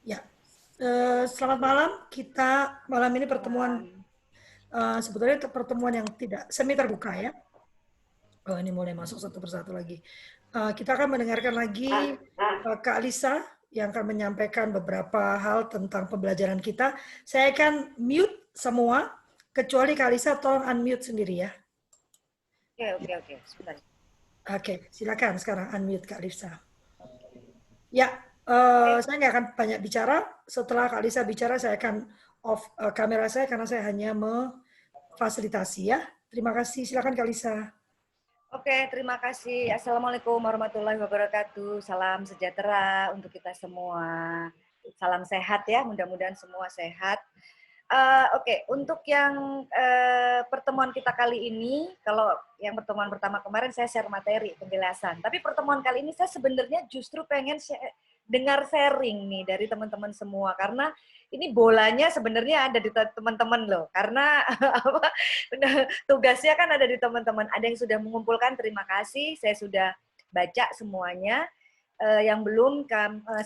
Ya, selamat malam. Kita malam ini pertemuan Malam. sebetulnya pertemuan yang tidak semi terbuka ya. Oh, ini mulai masuk satu persatu lagi. Kita akan mendengarkan lagi Kak Lisa yang akan menyampaikan beberapa hal tentang pembelajaran kita. Saya akan mute semua, kecuali Kak Lisa tolong unmute sendiri ya. Oke, oke, oke. Sebentar. Oke, silakan sekarang unmute Kak Lisa. Ya, Oke, saya nggak akan banyak bicara. Setelah Kak Lisa bicara, saya akan off kamera saya karena saya hanya memfasilitasi ya. Terima kasih. Silakan Kak Lisa. oke, terima kasih. Assalamualaikum warahmatullahi wabarakatuh. Salam sejahtera untuk kita semua. Salam sehat ya, mudah-mudahan semua sehat. Oke, untuk yang pertemuan kita kali ini, kalau yang pertemuan pertama kemarin saya share materi, penjelasan. Tapi pertemuan kali ini saya sebenarnya justru pengen dengar sharing nih dari teman-teman semua. Karena ini bolanya sebenarnya ada di teman-teman loh. Karena apa, tugasnya kan ada di teman-teman. Ada yang sudah mengumpulkan, terima kasih. Saya sudah baca semuanya. Yang belum,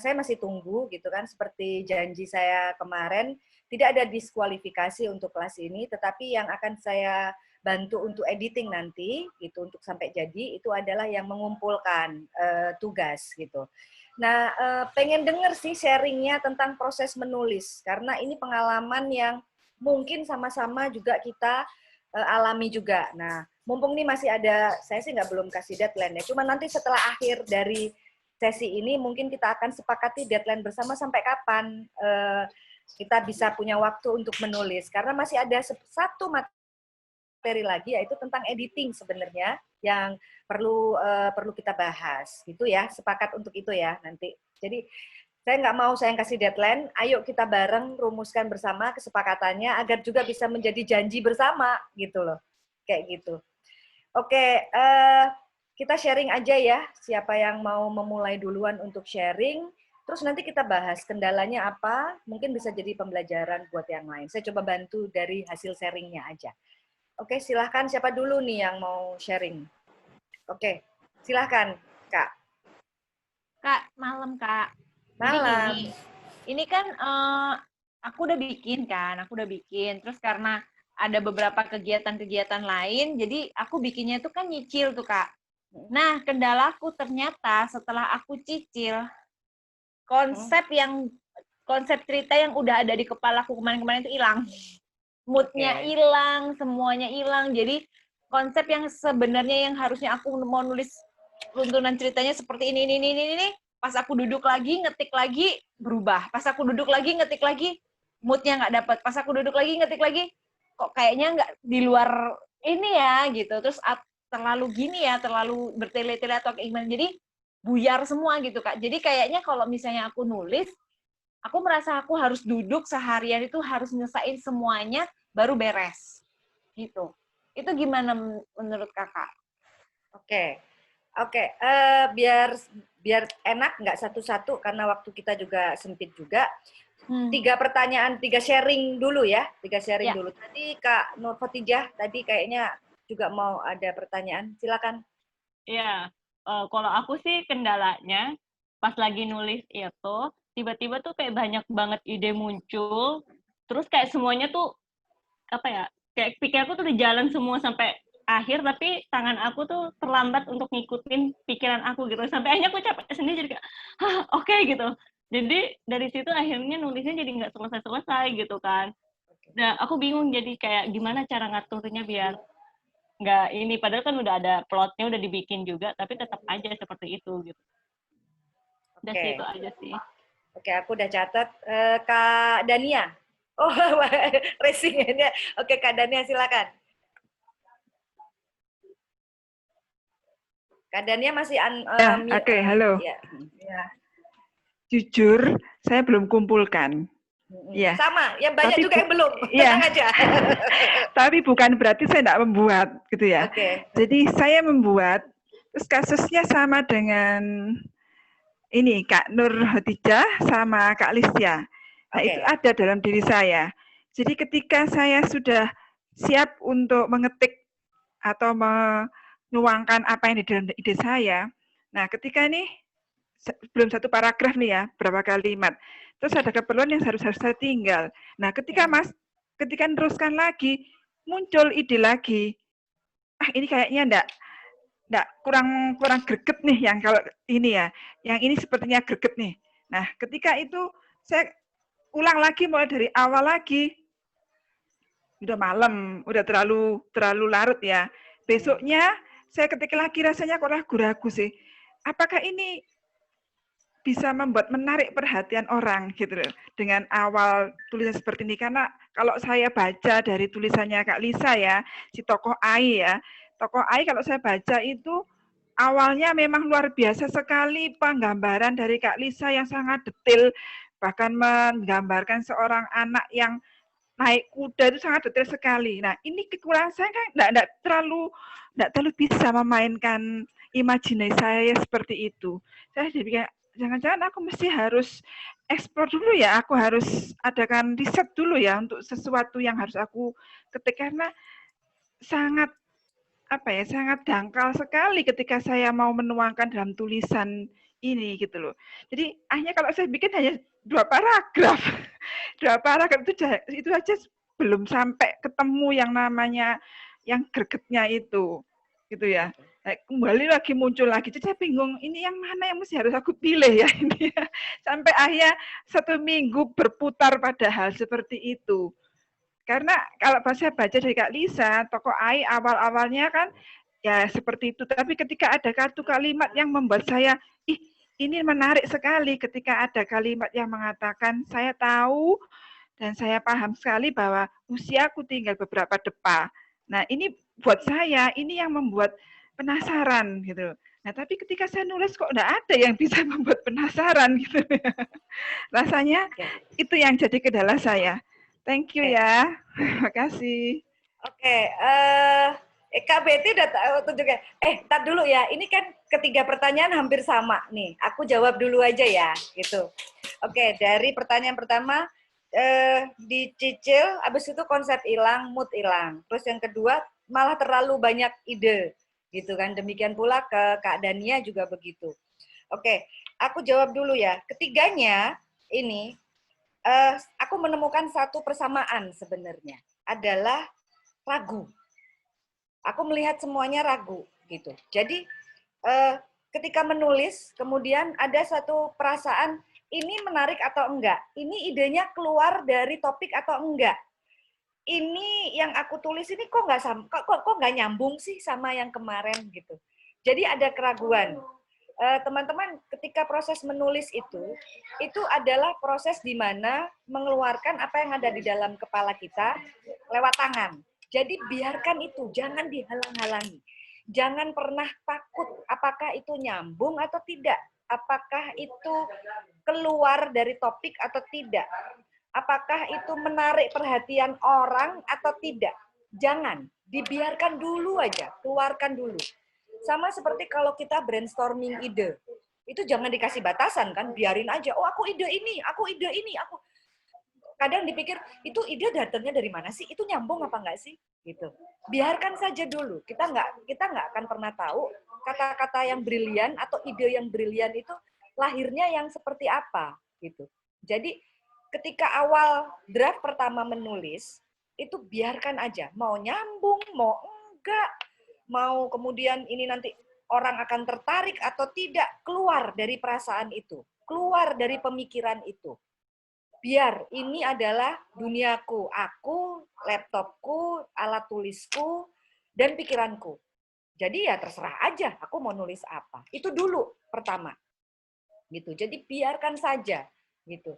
saya masih tunggu gitu kan. Seperti janji saya kemarin, tidak ada diskualifikasi untuk kelas ini, tetapi yang akan saya bantu untuk editing nanti, gitu, untuk sampai jadi, itu adalah yang mengumpulkan tugas gitu. Nah, pengen denger sih sharingnya tentang proses menulis, karena ini pengalaman yang mungkin sama-sama juga kita alami juga. Nah, mumpung nih masih ada, saya sih belum kasih deadline ya, cuma nanti setelah akhir dari sesi ini mungkin kita akan sepakati deadline bersama sampai kapan kita bisa punya waktu untuk menulis. Karena masih ada satu materi lagi, yaitu tentang editing sebenarnya, yang perlu kita bahas. Gitu ya, sepakat untuk itu ya nanti. Jadi saya nggak mau saya kasih deadline, ayo kita bareng rumuskan bersama kesepakatannya agar juga bisa menjadi janji bersama gitu loh. Kayak gitu. Oke, kita sharing aja ya, siapa yang mau memulai duluan untuk sharing, terus nanti kita bahas kendalanya apa, mungkin bisa jadi pembelajaran buat yang lain. Saya coba bantu dari hasil sharingnya aja. Oke, silahkan siapa dulu nih yang mau sharing? Oke, silahkan Kak. Kak, malam Kak. Jadi gini, Malam. ini kan aku udah bikin kan, aku udah bikin. Terus karena ada beberapa kegiatan-kegiatan lain, jadi aku bikinnya itu kan nyicil tuh Kak. Nah, kendalaku ternyata setelah aku cicil, konsep cerita yang udah ada di kepalaku kemarin-kemarin itu hilang. Moodnya Oke. hilang, semuanya hilang. Jadi konsep yang sebenarnya yang harusnya aku mau nulis runtunan ceritanya seperti ini, pas aku duduk lagi, ngetik lagi, berubah. Pas aku duduk lagi, ngetik lagi, moodnya nggak dapet. Pas aku duduk lagi, ngetik lagi, kok kayaknya nggak di luar ini ya, gitu. Terus terlalu gini ya, terlalu bertele-tele atau kayak gimana. Jadi buyar semua gitu, Kak. Jadi kayaknya kalau misalnya aku nulis, aku merasa aku harus duduk seharian itu harus nyelesain semuanya, baru beres. Gitu. Itu gimana menurut Kakak? Oke. Oke, biar biar enak nggak satu-satu karena waktu kita juga sempit juga. Tiga pertanyaan, tiga sharing dulu ya, tiga sharing Ya, dulu. Tadi Kak Nur Khotijah tadi kayaknya juga mau ada pertanyaan, silakan. Iya, kalau aku sih kendalanya pas lagi nulis itu tiba-tiba tuh kayak banyak banget ide muncul, terus kayak semuanya tuh apa ya, kayak pikirku tuh udah jalan semua sampai akhir, tapi tangan aku tuh terlambat untuk ngikutin pikiran aku gitu, sampai akhirnya aku capek sendiri jadi kayak, hah oke gitu. Jadi dari situ akhirnya nulisnya jadi nggak selesai-selesai gitu kan. Nah aku bingung jadi kayak gimana cara ngaturnya biar nggak ini padahal kan udah ada plotnya udah dibikin juga tapi tetap aja seperti itu gitu. Udah sih itu Oke, aja sih. oke aku udah catat. Kak Dania. Oh, racing ya. Oke Kak Dania silakan. Kak Dania masih Ya, oke, halo. ya. Jujur, saya belum kumpulkan. Ya, Sama, yang banyak tapi juga yang belum. ya, Tenang aja. tapi bukan berarti saya tidak membuat, gitu ya. Oke. Jadi saya membuat, terus kasusnya sama dengan ini Kak Nur Hotijah sama Kak Lisya. Nah, itu Oke. ada dalam diri saya. Jadi ketika saya sudah siap untuk mengetik atau menuangkan apa yang di dalam ide saya, nah ketika ini belum satu paragraf nih ya, berapa kalimat. Terus ada keperluan yang harus saya tinggal. Nah, ketika teruskan lagi, muncul ide lagi. Ini kayaknya enggak kurang greget nih yang kalau ini ya. Yang ini sepertinya greget nih. Nah, ketika itu saya ulang lagi mulai dari awal lagi. Udah malam, udah terlalu larut ya. Besoknya saya ketik lagi rasanya kok ragu-ragu sih. Apakah ini bisa menarik perhatian orang gitu loh, dengan awal tulisan seperti ini. Karena kalau saya baca dari tulisannya Kak Lisa ya, si tokoh Ai ya, tokoh Ai kalau saya baca itu awalnya memang luar biasa sekali penggambaran dari Kak Lisa yang sangat detail, bahkan menggambarkan seorang anak yang naik kuda itu sangat detail sekali. Nah, ini kekurangan saya kan enggak terlalu bisa memainkan imajinasi saya seperti itu. Saya jadi kayak jangan-jangan aku mesti harus eksplor dulu ya, aku harus adakan riset dulu ya untuk sesuatu yang harus aku ketik, karena sangat sangat dangkal sekali ketika saya mau menuangkan dalam tulisan ini gitu loh. Jadi akhirnya kalau saya bikin hanya 2 paragraf. 2 paragraf itu aja belum sampai ketemu yang namanya yang gregetnya itu. Gitu ya. Kembali lagi muncul lagi. Jadi saya bingung, ini yang mana yang mesti harus aku pilih ya ini ya. Sampai akhirnya 1 minggu berputar pada hal seperti itu. Karena kalau saya baca dari Kak Lisa, tokoh Ai awal-awalnya kan ya seperti itu. Tapi ketika ada satu kalimat yang membuat saya, ini menarik sekali ketika ada kalimat yang mengatakan, saya tahu dan saya paham sekali bahwa usiaku tinggal beberapa depa. Nah, ini buat saya, ini yang membuat penasaran gitu. Nah, tapi ketika saya nulis kok enggak ada yang bisa membuat penasaran gitu. Rasanya itu yang jadi kendala saya. Thank you ya. Terima kasih. Oke, Kak Betty udah tunjuknya. Tar dulu ya. Ini kan ketiga pertanyaan hampir sama nih. Aku jawab dulu aja ya, gitu. Oke, dari pertanyaan pertama dicicil, habis itu konsep hilang, mood hilang. Terus yang kedua malah terlalu banyak ide, gitu kan. Demikian pula ke Kak Dania juga begitu. Oke, aku jawab dulu ya. Ketiganya ini aku menemukan satu persamaan sebenarnya, adalah ragu. Aku melihat semuanya ragu gitu. Jadi ketika menulis kemudian ada satu perasaan, ini menarik atau enggak? Ini idenya keluar dari topik atau enggak? Ini yang aku tulis ini kok nggak nyambung sih sama yang kemarin gitu. Jadi ada keraguan. Teman-teman, ketika proses menulis itu adalah proses di mana mengeluarkan apa yang ada di dalam kepala kita lewat tangan. Jadi biarkan itu, jangan dihalang-halangi. Jangan pernah takut apakah itu nyambung atau tidak. Apakah itu keluar dari topik atau tidak. Apakah itu menarik perhatian orang atau tidak. Jangan, dibiarkan dulu aja, keluarkan dulu. Sama seperti kalau kita brainstorming ide. Itu jangan dikasih batasan kan, biarin aja. Oh, aku ide ini. Kadang dipikir, itu ide datangnya dari mana sih? Itu nyambung apa enggak sih? Gitu. Biarkan saja dulu. Kita nggak akan pernah tahu kata-kata yang brilian atau ide yang brilian itu lahirnya yang seperti apa gitu. Jadi ketika awal draft pertama menulis, itu biarkan aja. Mau nyambung, mau enggak, mau kemudian ini nanti orang akan tertarik atau tidak, keluar dari perasaan itu, keluar dari pemikiran itu. Biar ini adalah duniaku, aku, laptopku, alat tulisku, dan pikiranku. Jadi ya terserah aja, aku mau nulis apa. Itu dulu pertama, gitu. Jadi biarkan saja, gitu.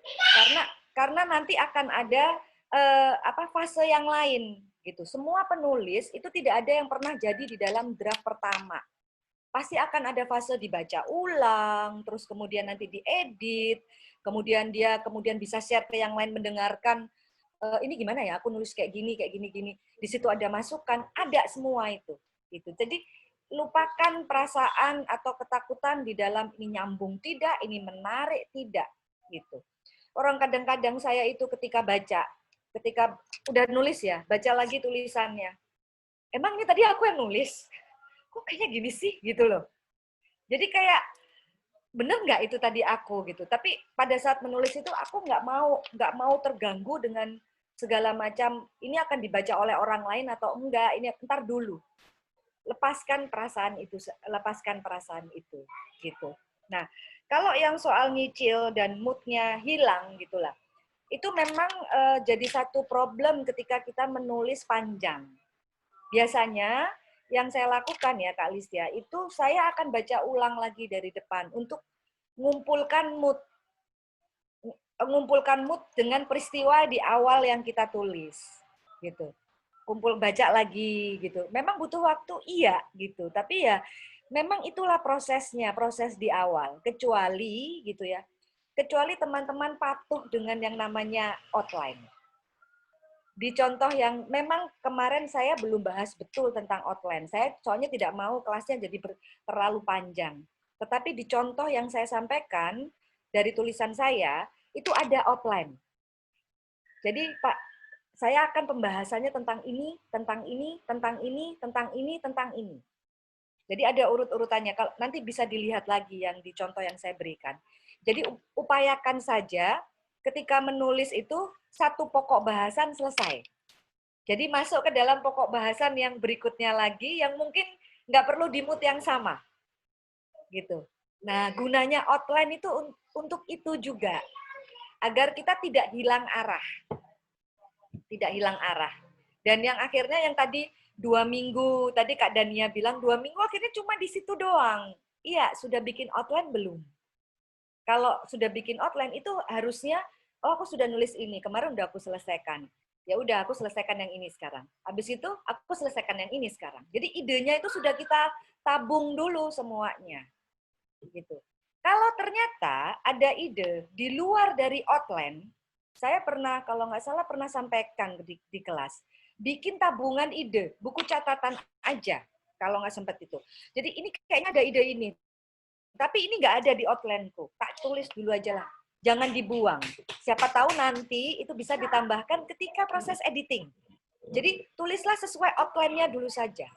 Karena nanti akan ada fase yang lain, gitu. Semua penulis itu tidak ada yang pernah jadi di dalam draft pertama. Pasti akan ada fase dibaca ulang, terus kemudian nanti diedit, kemudian dia bisa share ke yang lain mendengarkan, ini gimana ya, aku nulis kayak gini. Di situ ada masukan, ada semua itu. Gitu. Jadi lupakan perasaan atau ketakutan di dalam ini nyambung tidak, ini menarik tidak. Gitu. Orang kadang-kadang saya itu ketika udah nulis ya, baca lagi tulisannya. Emang ini tadi aku yang nulis? Kok kayaknya gini sih? Gitu loh. Jadi kayak bener nggak itu tadi aku gitu. Tapi pada saat menulis itu aku nggak mau terganggu dengan segala macam ini akan dibaca oleh orang lain atau enggak, ini ntar dulu. Lepaskan perasaan itu gitu. Nah, kalau yang soal nyicil dan moodnya hilang gitulah, itu memang jadi satu problem ketika kita menulis panjang. Biasanya yang saya lakukan ya Kak Listia, itu saya akan baca ulang lagi dari depan untuk mengumpulkan mood dengan peristiwa di awal yang kita tulis gitu. Baca lagi gitu. Memang butuh waktu iya gitu, tapi ya memang itulah prosesnya, proses di awal. Kecuali gitu ya. Kecuali teman-teman patuh dengan yang namanya outline. Di contoh yang memang kemarin saya belum bahas betul tentang outline. Saya soalnya tidak mau kelasnya jadi terlalu panjang. Tetapi di contoh yang saya sampaikan dari tulisan saya itu ada outline. Jadi Pak, saya akan pembahasannya tentang ini, tentang ini, tentang ini, tentang ini, tentang ini. Jadi ada urut-urutannya. Kalau nanti bisa dilihat lagi yang di contoh yang saya berikan. Jadi upayakan saja ketika menulis itu satu pokok bahasan selesai. Jadi masuk ke dalam pokok bahasan yang berikutnya lagi yang mungkin nggak perlu di mood yang sama. Gitu. Nah, gunanya outline itu untuk itu juga. Agar kita tidak hilang arah. Tidak hilang arah. Dan yang akhirnya yang tadi 2 minggu, tadi Kak Dania bilang 2 minggu akhirnya cuma di situ doang. Iya, sudah bikin outline belum? Kalau sudah bikin outline itu harusnya, oh aku sudah nulis ini, kemarin udah aku selesaikan. Ya udah aku selesaikan yang ini sekarang. Habis itu aku selesaikan yang ini sekarang. Jadi idenya itu sudah kita tabung dulu semuanya. Gitu. Kalau ternyata ada ide di luar dari outline, saya pernah, kalau nggak salah pernah sampaikan di kelas, bikin tabungan ide, buku catatan aja, kalau nggak sempat itu. Jadi ini kayaknya ada ide ini, tapi ini nggak ada di outline-ku. Tak tulis dulu aja lah, jangan dibuang. Siapa tahu nanti itu bisa ditambahkan ketika proses editing. Jadi tulislah sesuai outline-nya dulu saja.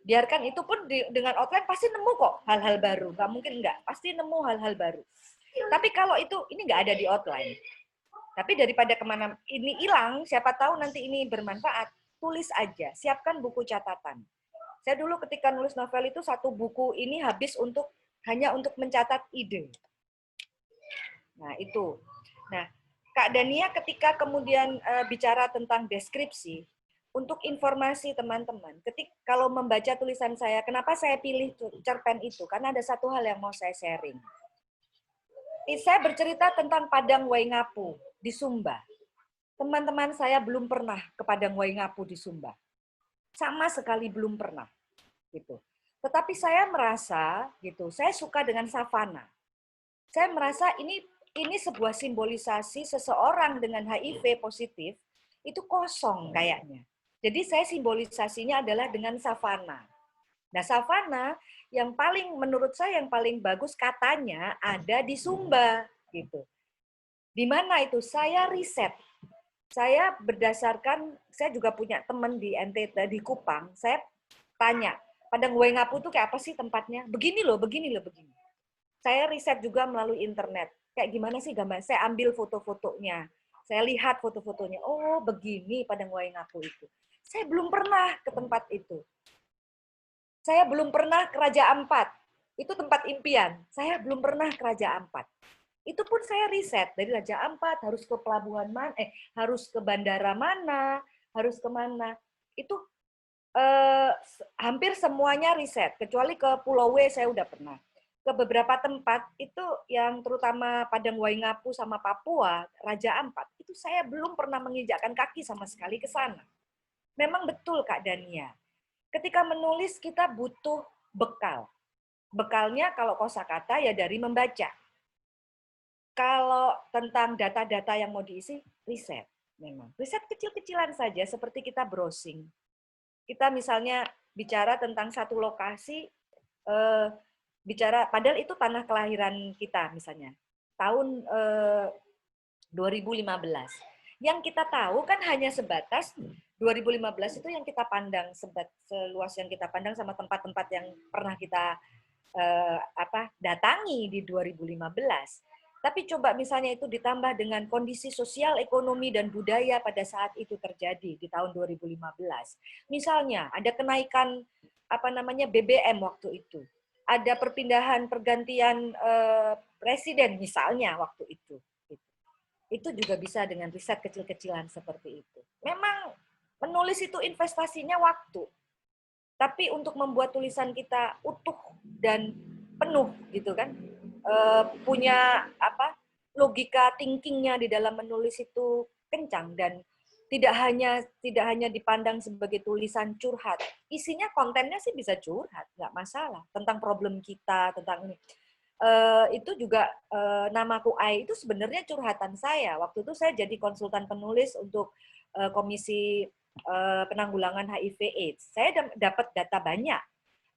Biarkan itu pun dengan outline pasti nemu kok hal-hal baru. Nggak mungkin nggak, pasti nemu hal-hal baru. Tapi kalau itu, ini nggak ada di outline. Tapi daripada kemana ini hilang, siapa tahu nanti ini bermanfaat, tulis aja, siapkan buku catatan. Saya dulu ketika nulis novel itu satu buku ini habis hanya untuk mencatat ide. Nah itu. Nah Kak Dania ketika kemudian bicara tentang deskripsi, untuk informasi teman-teman, kalau membaca tulisan saya, kenapa saya pilih cerpen itu? Karena ada satu hal yang mau saya sharing. Saya bercerita tentang Padang Waingapu di Sumba. Teman-teman saya belum pernah ke Padang Waingapu di Sumba. Sama sekali belum pernah. Gitu. Tetapi saya merasa, gitu, saya suka dengan savana. Saya merasa ini sebuah simbolisasi seseorang dengan HIV positif, itu kosong kayaknya. Jadi saya simbolisasinya adalah dengan savana. Nah, savana yang menurut saya yang paling bagus katanya ada di Sumba gitu. Di mana itu? Saya riset. Saya berdasarkan, saya juga punya teman di NTT di Kupang, saya tanya, Padang Waingapu itu kayak apa sih tempatnya? Begini loh, begini loh, begini. Saya riset juga melalui internet. Kayak gimana sih gambar? Saya ambil foto-fotonya. Saya lihat foto-fotonya. Oh, begini Padang Waingapu itu. Saya belum pernah ke tempat itu. Saya belum pernah ke Raja Ampat. Itu tempat impian. Saya belum pernah ke Raja Ampat. Itu pun saya riset. Dari Raja Ampat harus ke pelabuhan mana, harus ke bandara mana, harus ke mana. Itu hampir semuanya riset. Kecuali ke Pulau W saya udah pernah. Ke beberapa tempat itu yang terutama Padang Waingapu sama Papua, Raja Ampat, itu saya belum pernah menginjakkan kaki sama sekali ke sana. Memang betul Kak Dania. Ketika menulis kita butuh bekal. Bekalnya kalau kosakata ya dari membaca. Kalau tentang data-data yang mau diisi, riset memang. Riset kecil-kecilan saja seperti kita browsing. Kita misalnya bicara tentang satu lokasi, padahal itu tanah kelahiran kita misalnya. Tahun 2015. Yang kita tahu kan hanya sebatas 2015 itu yang kita pandang, seluas yang kita pandang sama tempat-tempat yang pernah kita datangi di 2015. Tapi coba misalnya itu ditambah dengan kondisi sosial, ekonomi, dan budaya pada saat itu terjadi di tahun 2015. Misalnya ada kenaikan BBM waktu itu, ada pergantian presiden misalnya waktu itu. Itu juga bisa dengan riset kecil-kecilan seperti itu. Memang menulis itu investasinya waktu, tapi untuk membuat tulisan kita utuh dan penuh gitu kan, punya logika thinkingnya di dalam menulis itu kencang dan tidak hanya dipandang sebagai tulisan curhat. Isinya kontennya sih bisa curhat, nggak masalah, tentang problem kita, tentang ini. Itu juga namaku Ai itu sebenarnya curhatan saya. Waktu itu saya jadi konsultan penulis untuk Komisi Penanggulangan HIV/AIDS. Saya dapat data banyak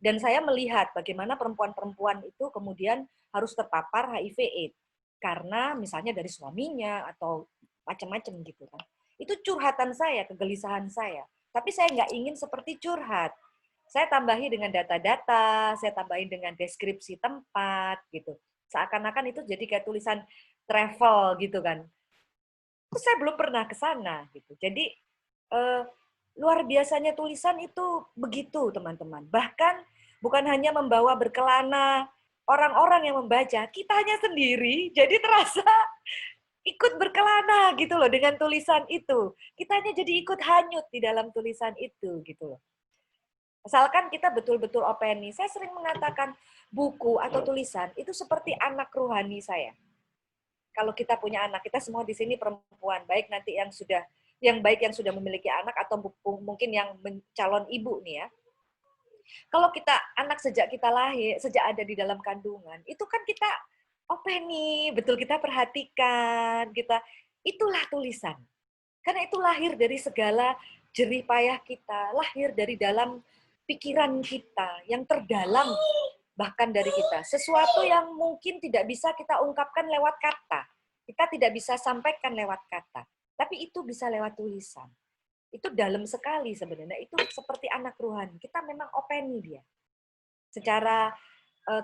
dan saya melihat bagaimana perempuan-perempuan itu kemudian harus terpapar HIV/AIDS karena misalnya dari suaminya atau macam-macam gitu kan. Itu curhatan saya, kegelisahan saya. Tapi saya nggak ingin seperti curhat. Saya tambahi dengan data-data, saya tambahin dengan deskripsi tempat gitu. Seakan-akan itu jadi kayak tulisan travel gitu kan. Terus saya belum pernah ke sana gitu. Jadi luar biasanya tulisan itu begitu teman-teman. Bahkan bukan hanya membawa berkelana orang-orang yang membaca, kitanya sendiri jadi terasa ikut berkelana gitu loh dengan tulisan itu. Kitanya jadi ikut hanyut di dalam tulisan itu gitu loh. Asalkan kita betul-betul openi. Saya sering mengatakan buku atau tulisan itu seperti anak rohani saya. Kalau kita punya anak, kita semua di sini perempuan, baik nanti yang sudah memiliki anak atau mungkin yang calon ibu nih ya. Kalau kita anak sejak kita lahir, sejak ada di dalam kandungan, itu kan kita openi, betul kita perhatikan, itulah tulisan. Karena itu lahir dari segala jerih payah kita, lahir dari dalam pikiran kita yang terdalam bahkan dari kita. Sesuatu yang mungkin tidak bisa kita ungkapkan lewat kata. Kita tidak bisa sampaikan lewat kata. Tapi itu bisa lewat tulisan. Itu dalam sekali sebenarnya. Itu seperti anak rohani. Kita memang openi dia. Secara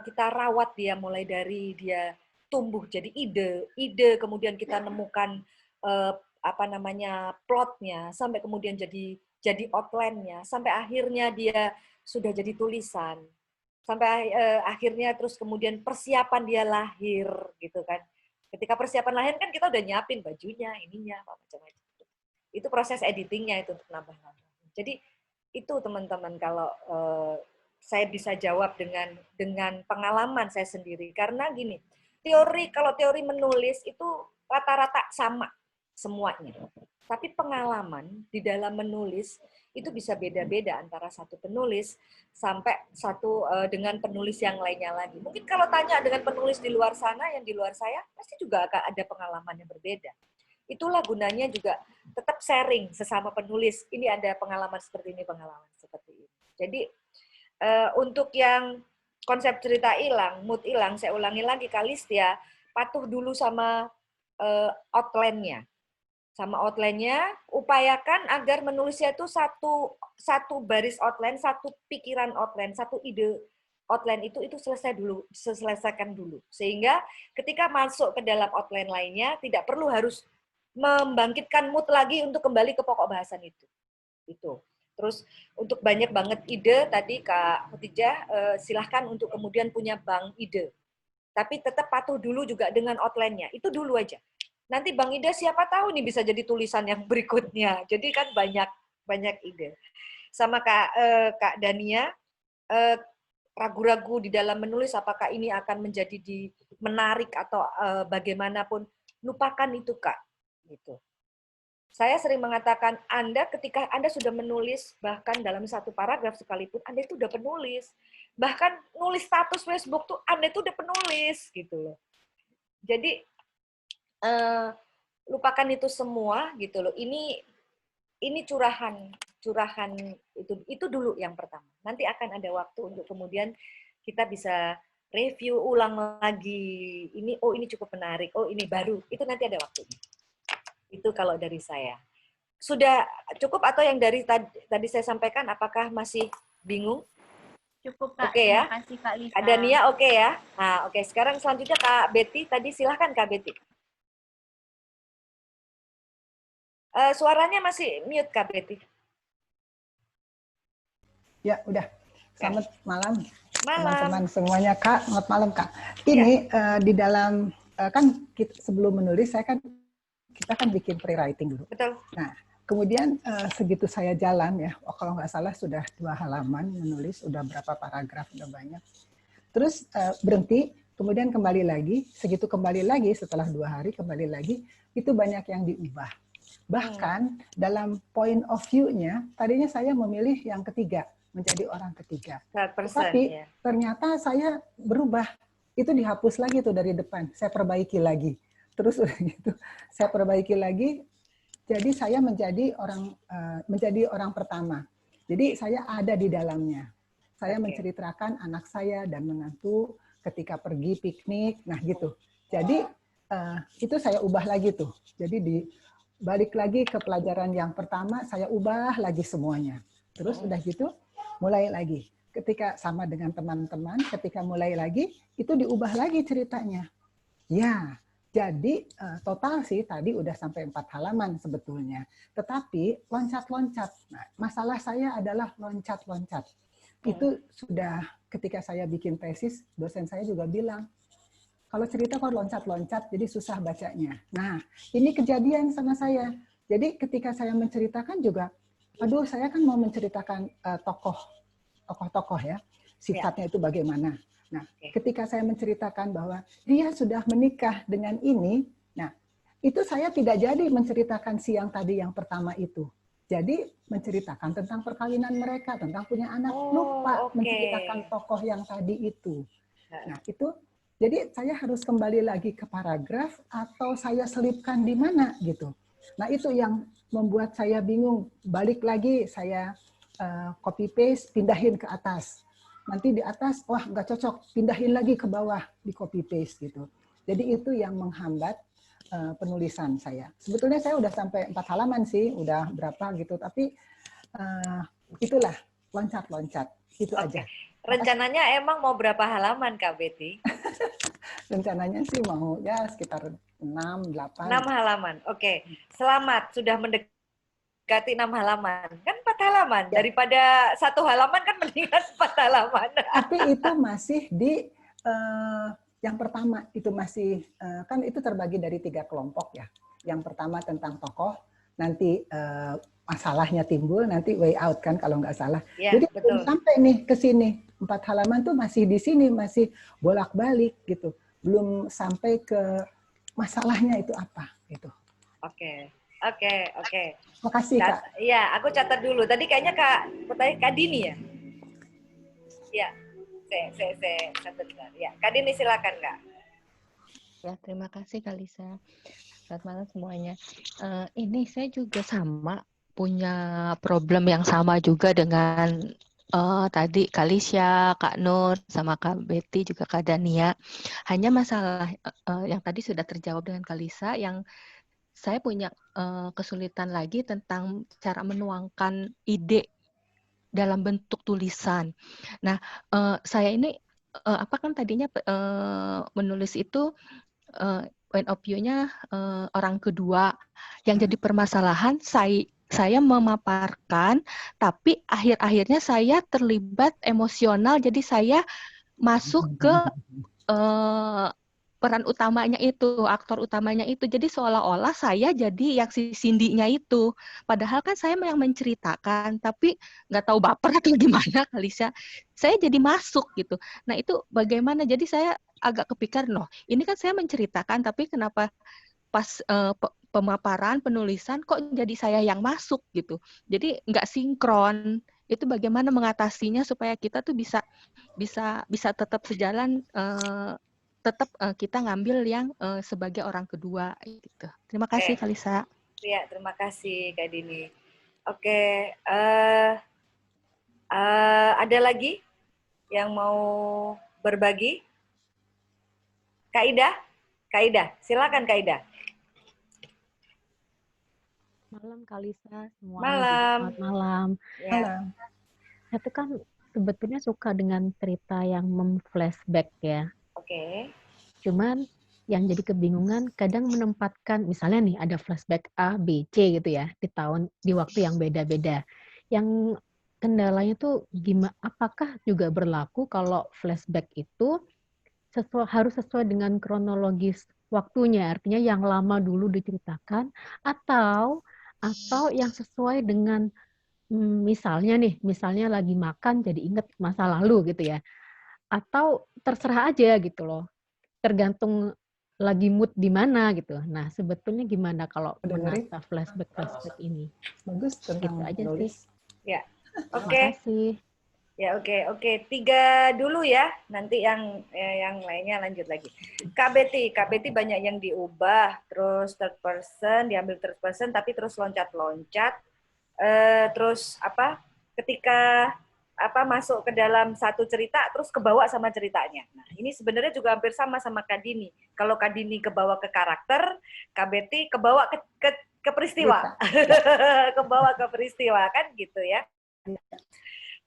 kita rawat dia mulai dari dia tumbuh jadi ide kemudian kita nemukan plotnya sampai kemudian jadi outline-nya sampai akhirnya dia sudah jadi tulisan sampai akhirnya terus kemudian persiapan dia lahir gitu kan. Ketika persiapan lahir kan kita udah nyiapin bajunya, ininya macam-macam. Itu proses editingnya itu untuk nambah-nambah. Jadi itu teman-teman kalau saya bisa jawab dengan pengalaman saya sendiri karena gini, kalau teori menulis itu rata-rata sama semuanya. Tapi pengalaman di dalam menulis itu bisa beda-beda antara satu penulis sampai dengan penulis yang lainnya lagi. Mungkin kalau tanya dengan penulis di luar sana, yang di luar saya, pasti juga akan ada pengalaman yang berbeda. Itulah gunanya juga tetap sharing sesama penulis. Ini ada pengalaman seperti ini, pengalaman seperti ini. Jadi untuk yang konsep cerita hilang, mood hilang, saya ulangi lagi Kalistia, patuh dulu sama outline-nya. Sama outline-nya, upayakan agar menulisnya itu satu baris outline, satu pikiran outline, satu ide outline itu selesaikan dulu. Sehingga ketika masuk ke dalam outline lainnya, tidak perlu harus membangkitkan mood lagi untuk kembali ke pokok bahasan itu. Itu. Terus untuk banyak banget ide, tadi Kak Khotijah, silahkan untuk kemudian punya bank ide. Tapi tetap patuh dulu juga dengan outline-nya. Itu dulu aja. Nanti Bang Ida siapa tahu nih bisa jadi tulisan yang berikutnya. Jadi kan banyak ide. Sama Kak Dania, ragu-ragu di dalam menulis apakah ini akan menjadi menarik atau bagaimanapun, lupakan itu Kak. Gitu. Saya sering mengatakan ketika Anda sudah menulis bahkan dalam satu paragraf sekalipun Anda itu udah penulis. Bahkan nulis status Facebook tuh Anda itu udah penulis gitu loh. Jadi lupakan itu semua gitu loh. Ini curahan itu dulu yang pertama. Nanti akan ada waktu untuk kemudian kita bisa review ulang lagi. Ini cukup menarik. Oh ini baru. Itu nanti ada waktunya. Itu kalau dari saya. Sudah cukup atau yang dari tadi saya sampaikan apakah masih bingung? Cukup Kak. Oke ya. Terima kasih Kak Lisa. Ada Nia oke ya. Nah, oke. Sekarang selanjutnya Kak Betty. Tadi silahkan Kak Betty. Suaranya masih mute Kak Betty. Ya, udah. Selamat malam, Malam. teman-teman semuanya, Kak. Selamat malam, Kak. Ini di dalam kan sebelum menulis kita kan bikin pre-writing dulu. Betul. Nah, kemudian segitu saya jalan ya, kalau nggak salah sudah 2 halaman menulis, udah berapa paragraf, udah banyak. Terus berhenti, kemudian kembali lagi, segitu kembali lagi setelah 2 hari kembali lagi, itu banyak yang diubah. Bahkan dalam point of view-nya, tadinya saya memilih yang ketiga, menjadi orang ketiga. Tapi ternyata saya berubah. Itu dihapus lagi tuh dari depan. Saya perbaiki lagi. Terus udah gitu, saya perbaiki lagi. Jadi saya menjadi orang pertama. Jadi saya ada di dalamnya. Saya menceritakan anak saya dan menantu ketika pergi piknik. Nah gitu. Jadi itu saya ubah lagi tuh. Jadi balik lagi ke pelajaran yang pertama, saya ubah lagi semuanya. Terus udah gitu, mulai lagi. Ketika sama dengan teman-teman, ketika mulai lagi, itu diubah lagi ceritanya. Ya, jadi total sih tadi udah sampai 4 halaman sebetulnya. Tetapi loncat-loncat. Nah, masalah saya adalah loncat-loncat. Itu sudah ketika saya bikin tesis, dosen saya juga bilang, kalau cerita kok loncat-loncat, jadi susah bacanya. Nah, ini kejadian sama saya. Jadi ketika saya menceritakan juga, aduh saya kan mau menceritakan tokoh-tokoh ya, sifatnya itu bagaimana. Nah, ketika saya menceritakan bahwa dia sudah menikah dengan ini, nah itu saya tidak jadi menceritakan si yang tadi yang pertama itu. Jadi menceritakan tentang perkawinan mereka, tentang punya anak, lupa menceritakan tokoh yang tadi itu. Nah itu, jadi saya harus kembali lagi ke paragraf atau saya selipkan di mana gitu. Nah itu yang membuat saya bingung. Balik lagi saya copy paste, pindahin ke atas. Nanti di atas, wah nggak cocok, pindahin lagi ke bawah di copy paste gitu. Jadi itu yang menghambat penulisan saya. Sebetulnya saya udah sampai 4 halaman sih, udah berapa gitu. Tapi itulah loncat-loncat, itu aja. Rencananya emang mau berapa halaman Kak Betty? Rencananya sih mau ya sekitar 6, 8. 6 halaman, oke. Selamat, sudah mendekati 6 halaman. Kan 4 halaman, daripada 1 halaman kan mendingan 4 halaman. Tapi itu masih di yang pertama, itu masih, kan itu terbagi dari 3 kelompok ya. Yang pertama tentang tokoh, nanti masalahnya timbul, nanti way out kan kalau nggak salah. Ya, jadi belum sampai nih ke sini. 4 halaman tuh masih di sini, masih bolak-balik gitu. Belum sampai ke masalahnya itu apa gitu. Oke. Makasih Kak. Iya, aku catat dulu. Tadi kayaknya Kak Dini ya? Iya. Saya catat. Ya, Kak Dini silakan Kak. Ya, terima kasih Kak Lisa. Selamat malam semuanya. Ini saya juga sama punya problem yang sama juga dengan tadi Kak Lisha, Kak Nur, sama Kak Betty, juga Kak Dania. Hanya masalah yang tadi sudah terjawab dengan Kak Lisa, yang saya punya kesulitan lagi tentang cara menuangkan ide dalam bentuk tulisan. Nah, saya ini apa kan tadinya menulis itu point of view-nya orang kedua. Yang jadi permasalahan saya memaparkan, tapi akhir-akhirnya saya terlibat emosional, jadi saya masuk ke peran utamanya itu, aktor utamanya itu. Jadi seolah-olah saya jadi yang si Cindy-nya itu. Padahal kan saya yang menceritakan, tapi nggak tahu baper atau gimana kali saya jadi masuk gitu. Nah itu bagaimana? Jadi saya agak kepikir, ini kan saya menceritakan, tapi kenapa pas pemaparan, penulisan kok jadi saya yang masuk gitu. Jadi nggak sinkron. Itu bagaimana mengatasinya supaya kita tuh bisa tetap sejalan, tetap kita ngambil yang sebagai orang kedua gitu. Terima kasih Kak Lisa. Iya, terima kasih Kak Dini. Oke, ada lagi yang mau berbagi? Kak Ida, silakan Kak Ida. Malam Kak Lisa, semuanya. Malam. Selamat malam. Ya. Itu kan sebetulnya suka dengan cerita yang flashback ya. Oke. Cuman yang jadi kebingungan kadang menempatkan misalnya nih ada flashback A, B, C gitu ya di waktu yang beda-beda. Yang kendalanya tuh gimana? Apakah juga berlaku kalau flashback itu harus sesuai dengan kronologis waktunya, artinya yang lama dulu diceritakan atau yang sesuai dengan misalnya lagi makan jadi inget masa lalu gitu ya, atau terserah aja gitu loh. Tergantung lagi mood di mana gitu. Nah, sebetulnya gimana kalau Dengerin menata flashback ini? bagus Gitu tentang aja sih. menulis. Ya. Terima Oke. kasih. Ya, oke. 3 dulu ya. Nanti yang lainnya lanjut lagi. KBT banyak yang diubah, terus third person, diambil third person tapi terus loncat-loncat. Terus ketika masuk ke dalam satu cerita terus kebawa sama ceritanya. Nah, ini sebenarnya juga hampir sama Kak Dini. Kalau Kak Dini kebawa ke karakter, KBT kebawa ke peristiwa. Kebawa ke peristiwa kan gitu ya.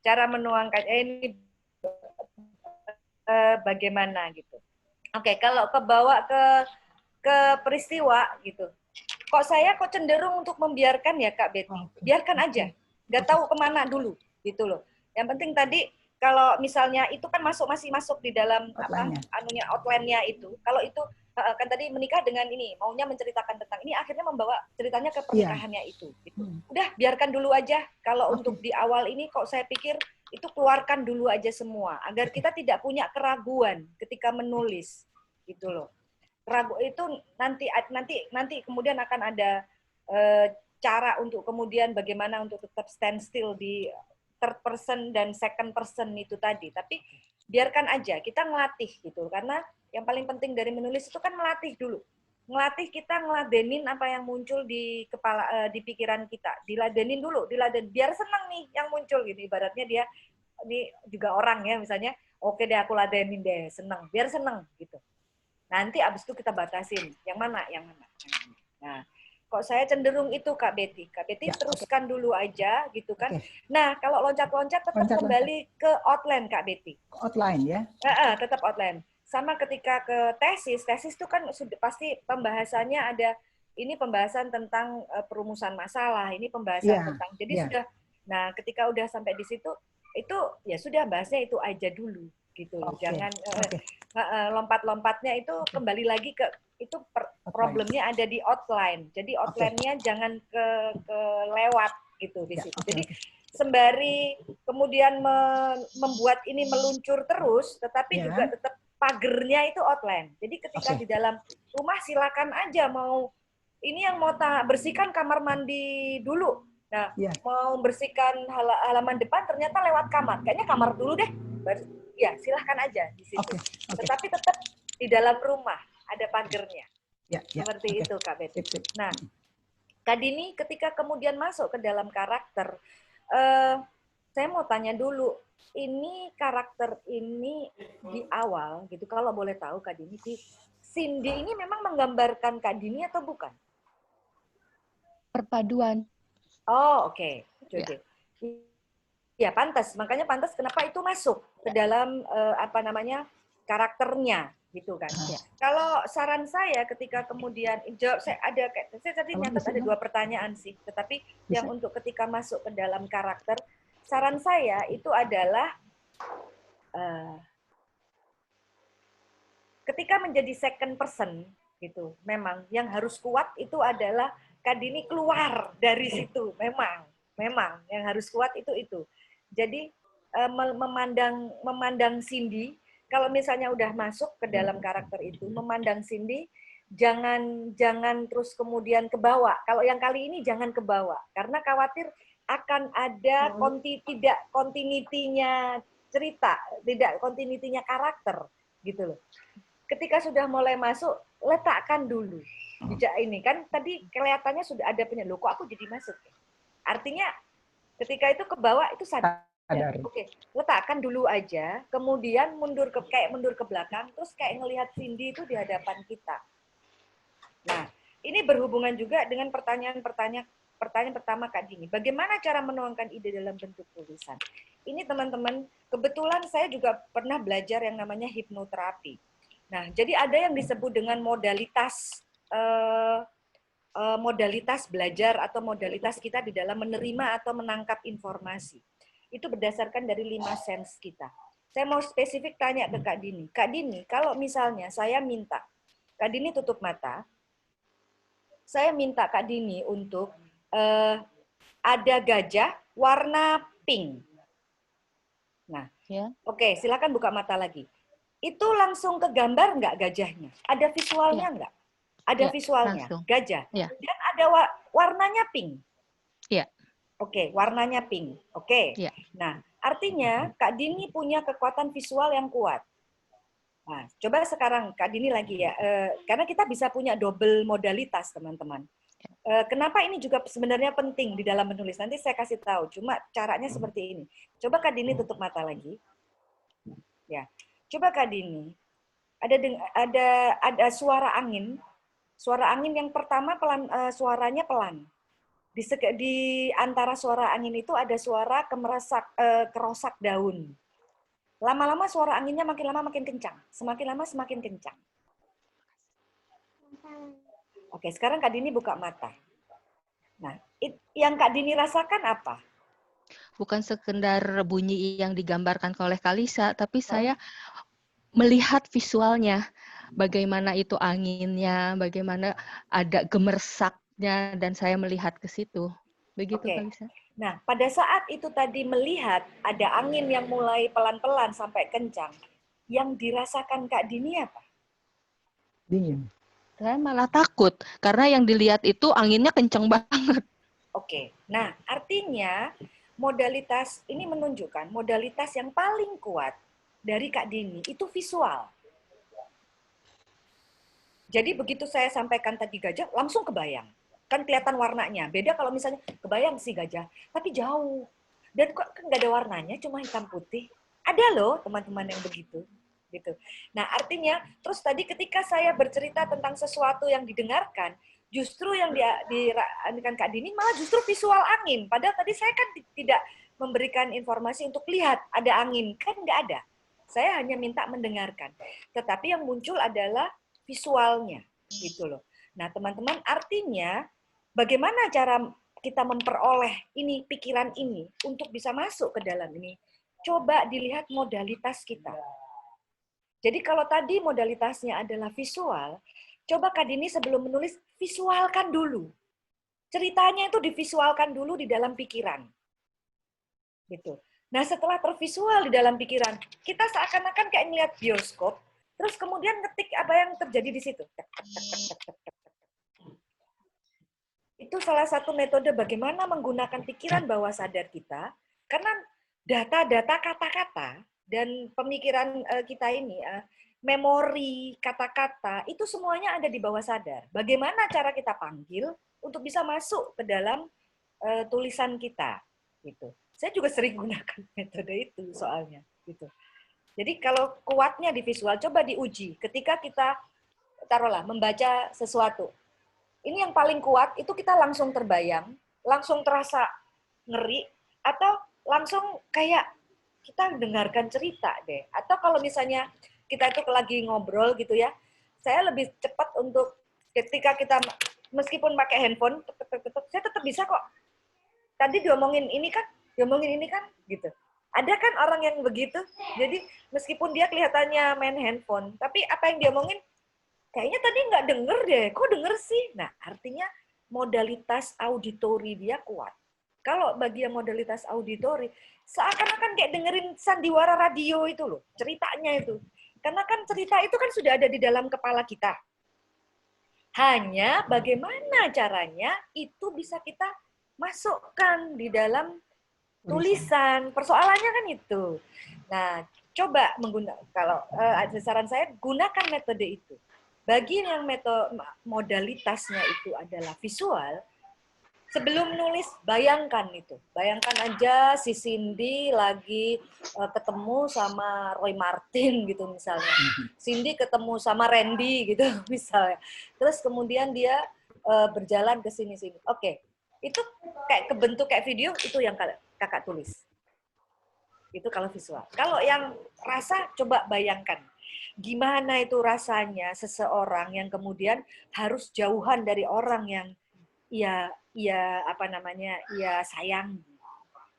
Cara menuangkan ini bagaimana gitu. Oke, kalau kebawa ke peristiwa gitu. Kok saya cenderung untuk membiarkan ya Kak Betty. Biarkan aja. Nggak tahu kemana dulu gitu loh. Yang penting tadi kalau misalnya itu kan masih masuk di dalam outline-nya itu. Kalau itu kan tadi menikah dengan ini, maunya menceritakan tentang ini, akhirnya membawa ceritanya ke pernikahannya itu. Gitu. Udah biarkan dulu aja. Kalau untuk di awal ini kok saya pikir itu keluarkan dulu aja semua agar kita tidak punya keraguan ketika menulis gitu loh. Ragu itu nanti kemudian akan ada cara untuk kemudian bagaimana untuk tetap stand still di third person dan second person itu tadi. Tapi biarkan aja kita ngelatih gitu karena yang paling penting dari menulis itu kan melatih dulu. Ngelatih kita ngeladenin apa yang muncul di kepala di pikiran kita. Diladenin dulu, biar senang nih yang muncul gitu. Ibaratnya dia ini juga orang ya misalnya, oke deh aku ladenin deh, senang, biar senang gitu. Nanti abis itu kita batasin yang mana. Nah, kok saya cenderung itu Kak Betty. Kak Betty teruskan dulu aja gitu kan. Nah, kalau loncat-loncat tetap kembali ke outline Kak Betty. Outline ya. Tetap outline. Sama ketika ke tesis itu kan sudah pasti pembahasannya ada ini pembahasan tentang perumusan masalah, ini pembahasan tentang sudah. Nah, ketika udah sampai di situ itu ya sudah bahasnya itu aja dulu gitu. Jangan lompat-lompatnya itu kembali lagi ke itu problemnya ada di outline. Jadi outline-nya jangan ke lewat gitu di situ. Jadi sembari kemudian membuat ini meluncur terus, tetapi juga tetap pagernya itu outline. Jadi ketika di dalam rumah silakan aja mau ini yang mau bersihkan kamar mandi dulu. Nah, mau bersihkan halaman depan ternyata lewat kamar. Kayaknya kamar dulu deh. Ya, silahkan aja di situ. Tetapi tetap di dalam rumah ada pagernya. Seperti itu Kak Betty. Nah, Kak Dini ketika kemudian masuk ke dalam karakter, saya mau tanya dulu, ini karakter ini di awal gitu, kalau boleh tahu Kak Dini, Cindy ini memang menggambarkan Kak Dini atau bukan? Perpaduan. Oh, oke. Ya, pantas. Makanya pantas kenapa itu masuk ke dalam karakternya gitu kan. Kalau saran saya ketika kemudian saya tadi nyatet ada 2 pertanyaan sih, tetapi yang untuk ketika masuk ke dalam karakter, saran saya itu adalah ketika menjadi second person gitu, memang yang harus kuat itu adalah Kak Dini keluar dari situ, memang yang harus kuat itu. Jadi memandang Cindy, kalau misalnya udah masuk ke dalam karakter itu, memandang Cindy jangan terus kemudian ke bawah. Kalau yang kali ini jangan ke bawah karena khawatir akan ada tidak continuity-nya cerita, tidak continuity-nya karakter gitu loh. Ketika sudah mulai masuk, letakkan dulu. Bijak ini kan tadi kelihatannya sudah ada loh kok aku jadi masuk. Artinya ketika itu ke bawah itu sadar. Oke, letakkan dulu aja, kemudian mundur ke belakang, terus kayak ngelihat Cindy itu di hadapan kita. Nah, ini berhubungan juga dengan pertanyaan-pertanyaan pertanyaan pertama Kak Dini, bagaimana cara menuangkan ide dalam bentuk tulisan? Ini teman-teman, kebetulan saya juga pernah belajar yang namanya hipnoterapi. Nah, jadi ada yang disebut dengan modalitas belajar atau modalitas kita di dalam menerima atau menangkap informasi. Itu berdasarkan dari 5 sense kita. Saya mau spesifik tanya ke Kak Dini. Kak Dini, kalau misalnya saya minta, Kak Dini tutup mata, saya minta Kak Dini untuk ada gajah warna pink. Nah, Ya. oke, silakan buka mata lagi. Itu langsung ke gambar nggak gajahnya? Ada visualnya nggak? Ada Ya, visualnya, langsung. gajah. Ya. Dan ada warnanya pink. Ya. Oke, warnanya pink. Oke. Ya. Nah, artinya Kak Dini punya kekuatan visual yang kuat. Nah, coba sekarang Kak Dini lagi ya, karena kita bisa punya double modalitas, teman-teman. Kenapa ini juga sebenarnya penting di dalam menulis? Nanti saya kasih tahu, cuma caranya seperti ini. Coba Kak Dini tutup mata lagi. Ya, coba Kak Dini, ada suara angin. Suara angin yang pertama suaranya pelan. Di antara suara angin itu ada suara kerosak daun. Lama-lama suara anginnya makin lama makin kencang. Semakin lama semakin kencang. Oke, sekarang Kak Dini buka mata. Nah, yang Kak Dini rasakan apa? Bukan sekedar bunyi yang digambarkan oleh Kalisa, tapi saya melihat visualnya. Bagaimana itu anginnya, bagaimana ada gemersaknya, dan saya melihat ke situ. Begitu, Oke. Kalisa. Nah, pada saat itu tadi melihat ada angin yang mulai pelan-pelan sampai kencang, yang dirasakan Kak Dini apa? Dingin. Saya malah takut, karena yang dilihat itu anginnya kenceng banget. Oke, nah artinya modalitas ini menunjukkan modalitas yang paling kuat dari Kak Dini itu visual. Jadi begitu saya sampaikan tadi gajah, langsung kebayang. Kan kelihatan warnanya. Beda kalau misalnya kebayang sih gajah, tapi jauh. Dan kok nggak ada warnanya, cuma hitam putih. Ada loh teman-teman yang begitu. Gitu. Nah artinya, terus tadi ketika saya bercerita tentang sesuatu yang didengarkan, justru yang dikan Kak Dini malah justru visual angin. Padahal tadi saya kan tidak memberikan informasi untuk lihat ada angin. Kan nggak ada. Saya hanya minta mendengarkan. Tetapi yang muncul adalah visualnya. Gitu loh. Nah teman-teman artinya bagaimana cara kita memperoleh ini, pikiran ini, untuk bisa masuk ke dalam ini? Coba dilihat modalitas kita. Jadi kalau tadi modalitasnya adalah visual, coba Kak Dini sebelum menulis, visualkan dulu. Ceritanya itu divisualkan dulu di dalam pikiran. Gitu. Nah setelah tervisual di dalam pikiran, kita seakan-akan kayak ngeliat bioskop, terus kemudian ngetik apa yang terjadi di situ. Itu salah satu metode bagaimana menggunakan pikiran bawah sadar kita, karena data-data kata-kata dan pemikiran kita ini, memori kata-kata, itu semuanya ada di bawah sadar. Bagaimana cara kita panggil untuk bisa masuk ke dalam tulisan kita. Gitu. Saya juga sering gunakan metode itu soalnya. Gitu. Jadi kalau kuatnya di visual, coba diuji. Ketika kita, taruhlah, membaca sesuatu, ini yang paling kuat, itu kita langsung terbayang, langsung terasa ngeri, atau langsung kayak kita dengarkan cerita deh. Atau kalau misalnya kita itu lagi ngobrol gitu ya, saya lebih cepat untuk ketika kita, meskipun pakai handphone, saya tetap bisa kok. Tadi diomongin ini kan, gitu. Ada kan orang yang begitu, jadi meskipun dia kelihatannya main handphone, tapi apa yang diomongin, kayaknya tadi nggak denger deh, kok denger sih? Nah, artinya modalitas auditori dia kuat. Kalau bagi yang modalitas auditori, seakan-akan kayak dengerin sandiwara radio itu loh, ceritanya itu. Karena kan cerita itu kan sudah ada di dalam kepala kita. Hanya bagaimana caranya itu bisa kita masukkan di dalam tulisan. Persoalannya kan itu. Nah, coba menggunakan, kalau saran saya, gunakan metode itu. Bagi yang modalitasnya itu adalah visual, sebelum nulis bayangkan itu. Bayangkan aja si Cindy lagi ketemu sama Roy Martin gitu misalnya. Cindy ketemu sama Randy gitu misalnya. Terus kemudian dia berjalan ke sini-sini. Oke. Itu kayak kebentuk kayak video, itu yang kakak tulis. Itu kalau visual. Kalau yang rasa, coba bayangkan. Gimana itu rasanya seseorang yang kemudian harus jauhan dari orang yang ia sayangi.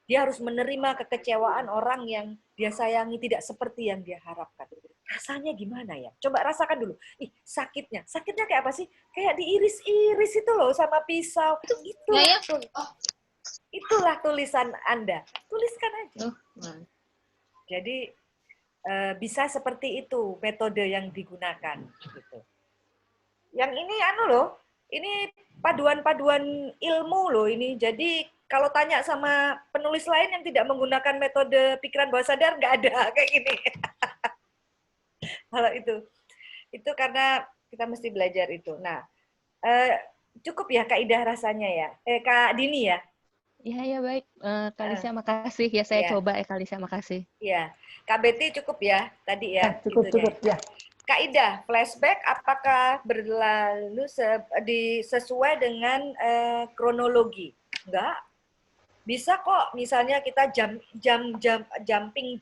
Dia harus menerima kekecewaan orang yang dia sayangi tidak seperti yang dia harapkan. Rasanya gimana ya? Coba rasakan dulu. Sakitnya. Sakitnya kayak apa sih? Kayak diiris-iris itu loh sama pisau. Itulah tulisan Anda. Tuliskan aja. Jadi bisa seperti itu metode yang digunakan. Gitu. Yang ini ini paduan-paduan ilmu loh ini. Jadi kalau tanya sama penulis lain yang tidak menggunakan metode pikiran bawah sadar, nggak ada kayak gini. Kalau itu karena kita mesti belajar itu. Nah, cukup ya Kak Ida rasanya ya. Kak Dini ya. Iya, baik. Kak Lisa, makasih. Ya, saya coba ya, Kak Lisa, makasih. Iya. Kak Betty cukup ya tadi ya. Cukup ya. Kak Ida, flashback apakah berlalu sesuai dengan kronologi? Enggak. Bisa kok, misalnya kita jumping,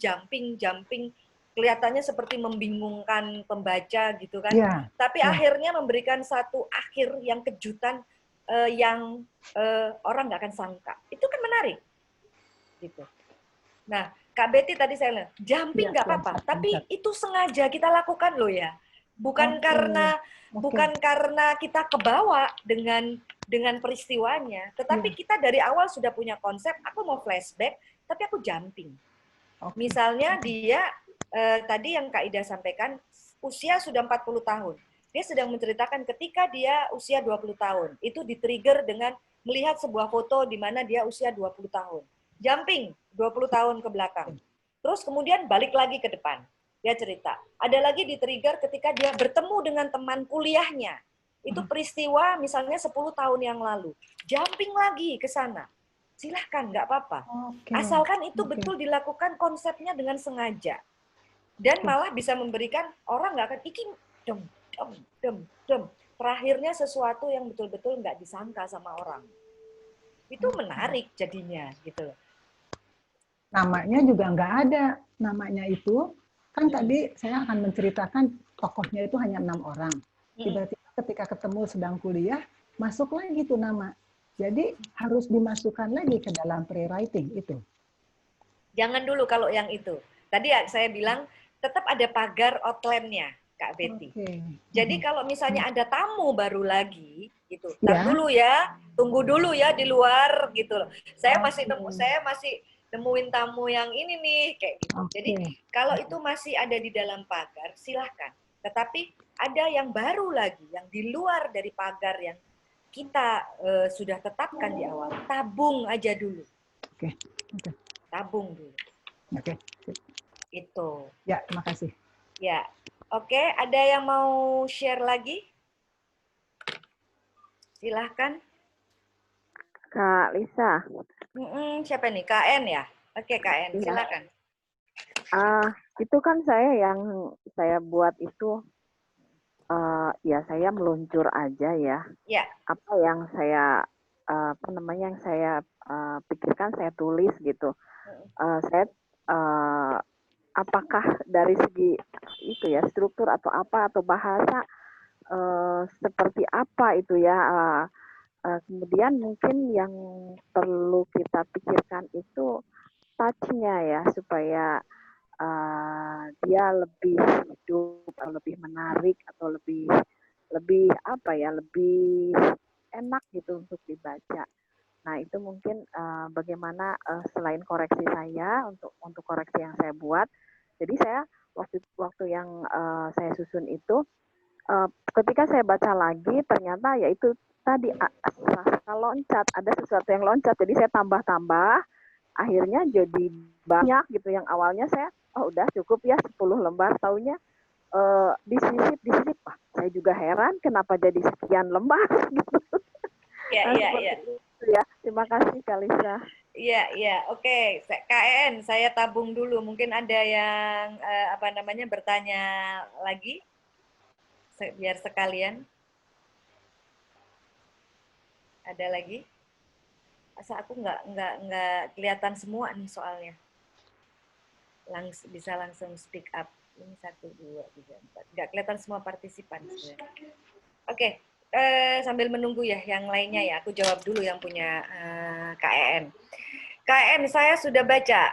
kelihatannya seperti membingungkan pembaca gitu kan. Tapi akhirnya memberikan satu akhir yang kejutan yang orang nggak akan sangka. Itu kan menarik. Gitu. Nah, Kak Betty tadi saya bilang, jumping nggak apa-apa, tapi itu sengaja kita lakukan loh ya. Bukan karena kita kebawa dengan peristiwanya, tetapi kita dari awal sudah punya konsep, aku mau flashback, tapi aku jumping. Misalnya dia, tadi yang Kak Ida sampaikan, usia sudah 40 tahun. Dia sedang menceritakan ketika dia usia 20 tahun. Itu di-trigger dengan melihat sebuah foto di mana dia usia 20 tahun. Jumping 20 tahun ke belakang. Terus kemudian balik lagi ke depan. Dia cerita. Ada lagi di-trigger ketika dia bertemu dengan teman kuliahnya. Itu peristiwa misalnya 10 tahun yang lalu. Jumping lagi ke sana. Silahkan, nggak apa-apa. Asalkan itu betul dilakukan konsepnya dengan sengaja. Dan malah bisa memberikan orang nggak akan dem. Terakhirnya sesuatu yang betul-betul nggak disangka sama orang. Itu menarik jadinya gitu. Namanya juga nggak ada. Namanya itu kan tadi saya akan menceritakan tokohnya itu hanya 6 orang. Tiba-tiba ketika ketemu sedang kuliah, masuk lagi tuh nama. Jadi harus dimasukkan lagi ke dalam pre-writing itu. Jangan dulu kalau yang itu. Tadi saya bilang tetap ada pagar outline-nya, Kak Betty. Jadi kalau misalnya ada tamu baru lagi, gitu. Tunggu dulu ya di luar gitu loh. Saya masih nemuin tamu yang ini nih kayak gitu. Jadi kalau itu masih ada di dalam pagar, silahkan. Tetapi ada yang baru lagi, yang di luar dari pagar yang kita sudah tetapkan di awal. Tabung aja dulu. Tabung dulu. Itu. Ya, makasih. Ya, oke. Ada yang mau share lagi? Silahkan. Kak Lisa. Siapa nih? KN ya? Oke, KN. Silakan. Itu kan yang saya buat itu, ya saya meluncur aja ya. Ya. Apa yang saya yang saya pikirkan saya tulis gitu. Apakah dari segi itu ya struktur atau apa atau bahasa seperti apa itu ya. Kemudian mungkin yang perlu kita pikirkan itu touch-nya ya supaya dia lebih hidup, lebih menarik atau lebih enak gitu untuk dibaca. Nah itu mungkin bagaimana selain koreksi saya untuk koreksi yang saya buat. Jadi saya waktu yang saya susun itu ketika saya baca lagi ternyata yaitu tadi loncat, ada sesuatu yang loncat, jadi saya tambah-tambah, akhirnya jadi banyak gitu. Yang awalnya saya udah cukup ya 10 lembar, taunya disisip, saya juga heran kenapa jadi sekian lembar gitu. Iya. Ya, terima kasih Kak Lisa. Iya, oke. KN, saya tabung dulu. Mungkin ada yang bertanya lagi, biar sekalian. Ada lagi? Masa aku nggak kelihatan semua nih soalnya. Bisa langsung speak up. Ini 1, 2, 3, 4. Nggak kelihatan semua partisipan sebenarnya. Oke, sambil menunggu ya yang lainnya ya, aku jawab dulu yang punya KEN. KEN saya sudah baca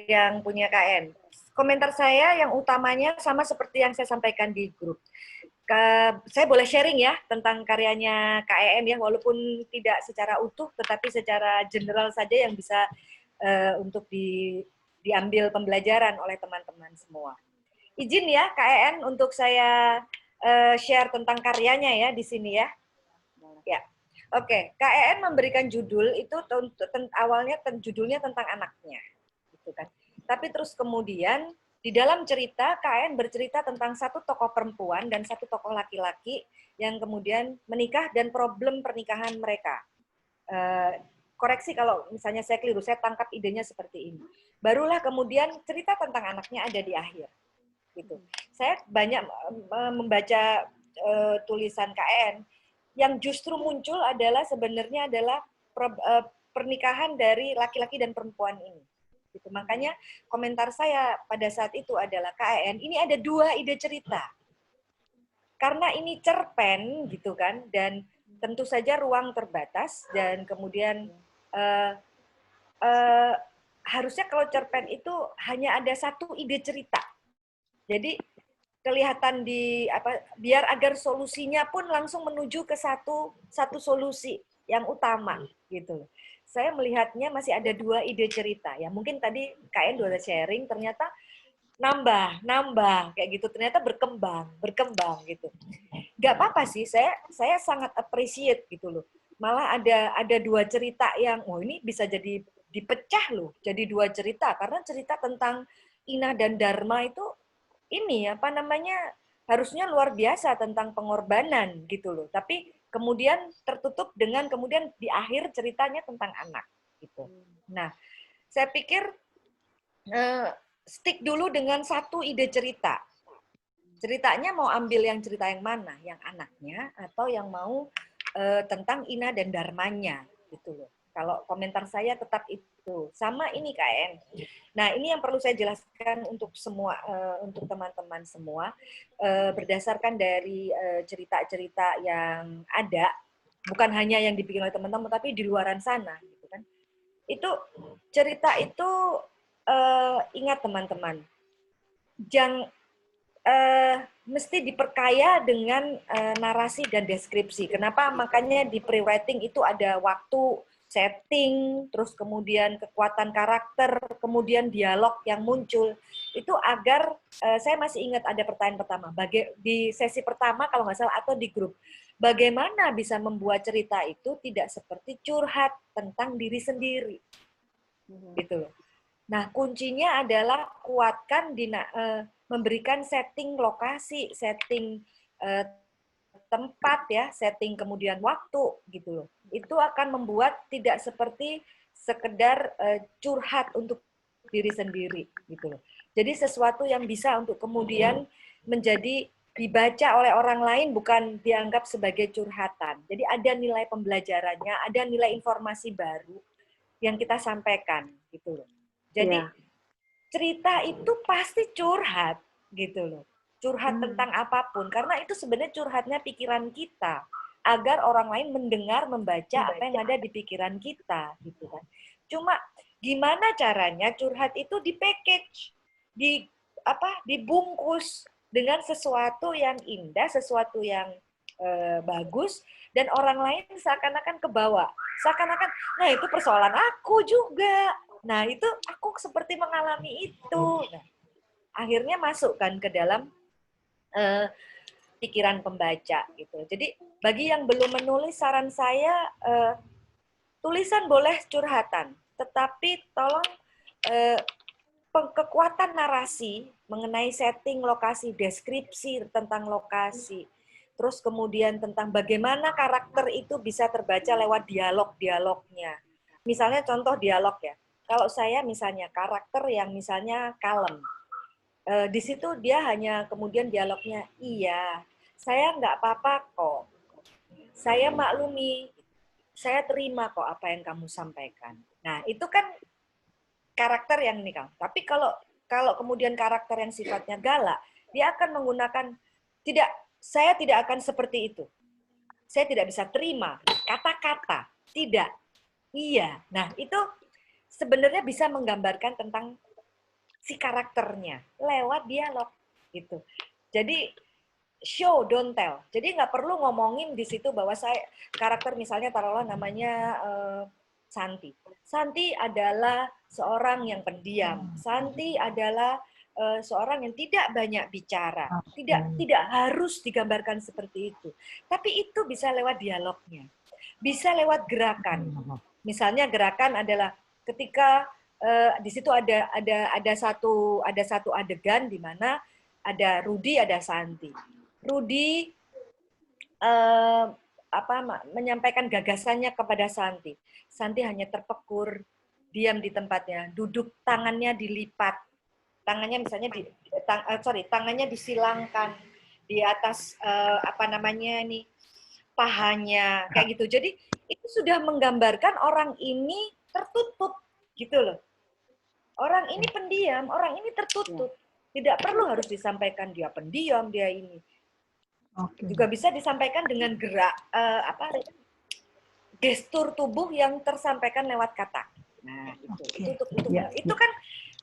yang punya KEN. Komentar saya yang utamanya sama seperti yang saya sampaikan di grup. Saya boleh sharing ya tentang karyanya KEN ya, walaupun tidak secara utuh, tetapi secara general saja yang bisa untuk diambil pembelajaran oleh teman-teman semua. Izin ya KEN untuk saya share tentang karyanya ya di sini ya. Ya. Oke, KEN memberikan judul itu awalnya judulnya tentang anaknya, gitu kan. Tapi terus kemudian di dalam cerita KEN bercerita tentang satu tokoh perempuan dan satu tokoh laki-laki yang kemudian menikah dan problem pernikahan mereka. Koreksi kalau misalnya saya keliru, saya tangkap idenya seperti ini. Barulah kemudian cerita tentang anaknya ada di akhir. Gitu. Saya banyak membaca tulisan KEN yang justru muncul adalah sebenarnya adalah pernikahan dari laki-laki dan perempuan ini. Gitu. Makanya komentar saya pada saat itu adalah KEN ini ada 2 ide cerita. Karena ini cerpen gitu kan, dan tentu saja ruang terbatas dan kemudian harusnya kalau cerpen itu hanya ada 1 ide cerita. Jadi kelihatan biar agar solusinya pun langsung menuju ke satu solusi yang utama gitu. Saya melihatnya masih ada 2 ide cerita ya. Mungkin tadi KN udah sharing ternyata nambah kayak gitu, ternyata berkembang gitu. Gak apa-apa sih, saya sangat appreciate gitu loh. Malah ada 2 cerita yang ini bisa jadi dipecah loh, jadi 2 cerita karena cerita tentang Ina dan Dharma itu ini harusnya luar biasa tentang pengorbanan gitu loh. Tapi kemudian tertutup dengan kemudian di akhir ceritanya tentang anak gitu. Nah, saya pikir stick dulu dengan 1 ide cerita. Ceritanya mau ambil yang cerita yang mana? Yang anaknya atau yang mau tentang Ina dan Dharmanya gitu loh. Kalau komentar saya tetap itu. Sama ini KN. Nah, ini yang perlu saya jelaskan untuk semua, untuk teman-teman semua, berdasarkan dari cerita-cerita yang ada, bukan hanya yang dibikin oleh teman-teman, tapi di luaran sana, gitu kan. Itu cerita itu ingat teman-teman, mesti diperkaya dengan narasi dan deskripsi. Kenapa? Makanya di pre-writing itu ada waktu, setting, terus kemudian kekuatan karakter, kemudian dialog yang muncul. Itu agar, saya masih ingat ada pertanyaan pertama, di sesi pertama kalau nggak salah, atau di grup. Bagaimana bisa membuat cerita itu tidak seperti curhat tentang diri sendiri. Gitu loh. Nah, kuncinya adalah kuatkan, memberikan setting lokasi, setting tempat ya, setting kemudian waktu gitu loh. Itu akan membuat tidak seperti sekedar curhat untuk diri sendiri gitu loh. Jadi sesuatu yang bisa untuk kemudian menjadi dibaca oleh orang lain, bukan dianggap sebagai curhatan. Jadi ada nilai pembelajarannya, ada nilai informasi baru yang kita sampaikan gitu loh. Jadi cerita itu pasti curhat gitu loh. Curhat tentang apapun, karena itu sebenarnya curhatnya pikiran kita, agar orang lain mendengar, membaca apa yang ada di pikiran kita, gitu kan. Cuma gimana caranya curhat itu di-package, dibungkus dengan sesuatu yang indah, sesuatu yang bagus, dan orang lain seakan-akan kebawa. Seakan-akan, nah itu persoalan aku juga. Nah itu aku seperti mengalami itu. Nah, akhirnya masuk kan ke dalam pikiran pembaca gitu. Jadi bagi yang belum menulis, saran saya tulisan boleh curhatan, tetapi tolong kekuatan narasi mengenai setting lokasi, deskripsi tentang lokasi, terus kemudian tentang bagaimana karakter itu bisa terbaca lewat dialog-dialognya. Misalnya contoh dialog ya. Kalau saya misalnya karakter yang misalnya kalem, di situ dia hanya kemudian dialognya, iya, saya nggak apa-apa kok, saya maklumi, saya terima kok apa yang kamu sampaikan. Nah, itu kan karakter yang ini, Kang. Tapi kalau kemudian karakter yang sifatnya galak, dia akan menggunakan saya tidak akan seperti itu. Saya tidak bisa terima kata-kata, tidak, iya. Nah, itu sebenarnya bisa menggambarkan tentang si karakternya lewat dialog gitu. Jadi show don't tell. Jadi nggak perlu ngomongin di situ bahwa saya karakter misalnya taruhlah namanya Santi. Santi adalah seorang yang pendiam. Santi adalah seorang yang tidak banyak bicara. Tidak harus digambarkan seperti itu. Tapi itu bisa lewat dialognya. Bisa lewat gerakan. Misalnya gerakan adalah ketika di situ ada satu adegan di mana ada Rudi, ada Santi. Rudi menyampaikan gagasannya kepada Santi. Santi hanya terpekur, diam di tempatnya, duduk, tangannya dilipat, tangannya misalnya tangannya disilangkan di atas pahanya, kayak gitu. Jadi itu sudah menggambarkan orang ini tertutup, gitu loh. Orang ini pendiam, orang ini tertutup. Tidak perlu harus disampaikan dia pendiam, dia ini. Juga bisa disampaikan dengan gerak gestur tubuh yang tersampaikan lewat kata. Nah, itu kan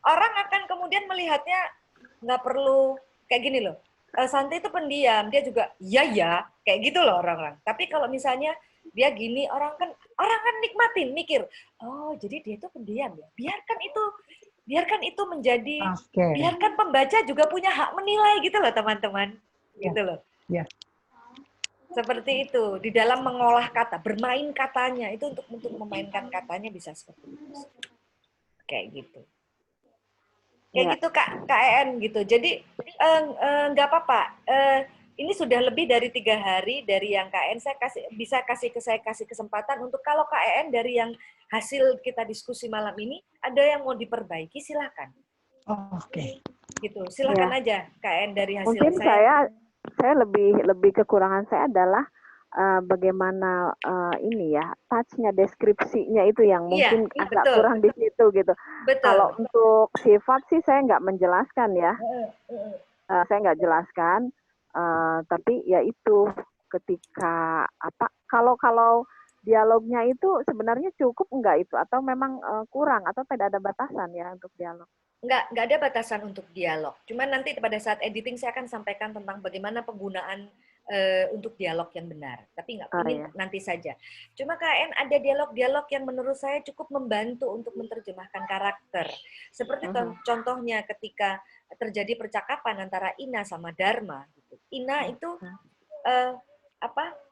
orang akan kemudian melihatnya nggak perlu kayak gini loh. Santi itu pendiam, dia juga ya kayak gitu loh orang-orang. Tapi kalau misalnya dia gini, orang kan nikmatin, mikir, oh jadi dia itu pendiam ya. Biarkan itu menjadi, biarkan pembaca juga punya hak menilai gitu loh teman-teman, gitu loh. Seperti itu, di dalam mengolah kata, bermain katanya, itu untuk memainkan katanya bisa seperti itu. Kayak gitu. Kayak gitu Kak En gitu. Jadi nggak apa-apa. Ini sudah lebih dari 3 hari dari yang KN saya kasih kesempatan untuk kalau KN dari yang hasil kita diskusi malam ini ada yang mau diperbaiki silakan. Gitu. Silakan aja KN dari hasil mungkin saya lebih kekurangan saya adalah bagaimana touch-nya, deskripsinya itu yang mungkin agak kurang di situ gitu. Kalau untuk sifat sih saya nggak menjelaskan ya, saya nggak jelaskan, tapi ya itu ketika kalau dialognya itu sebenarnya cukup nggak itu atau memang kurang atau tidak ada batasan ya untuk dialog? Nggak ada batasan untuk dialog. Cuman nanti pada saat editing saya akan sampaikan tentang bagaimana penggunaan untuk dialog yang benar. Tapi nanti saja. Cuma KN ada dialog-dialog yang menurut saya cukup membantu untuk menerjemahkan karakter. Seperti contohnya ketika terjadi percakapan antara Ina sama Dharma. Gitu. Ina itu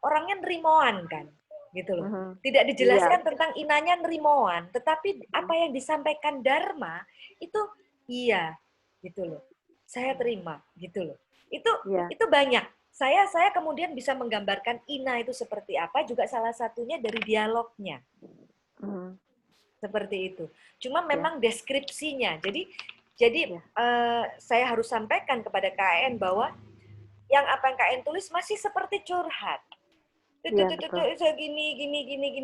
orangnya nerimoan kan. Gitu loh. Tidak dijelaskan tentang Inanya nerimoan, tetapi apa yang disampaikan Dharma itu iya gitu loh. Saya terima gitu loh. Itu banyak. Saya kemudian bisa menggambarkan Ina itu seperti apa juga salah satunya dari dialognya. Seperti itu. Cuma memang deskripsinya. Jadi saya harus sampaikan kepada KN bahwa yang apa yang KN tulis masih seperti curhat. Gini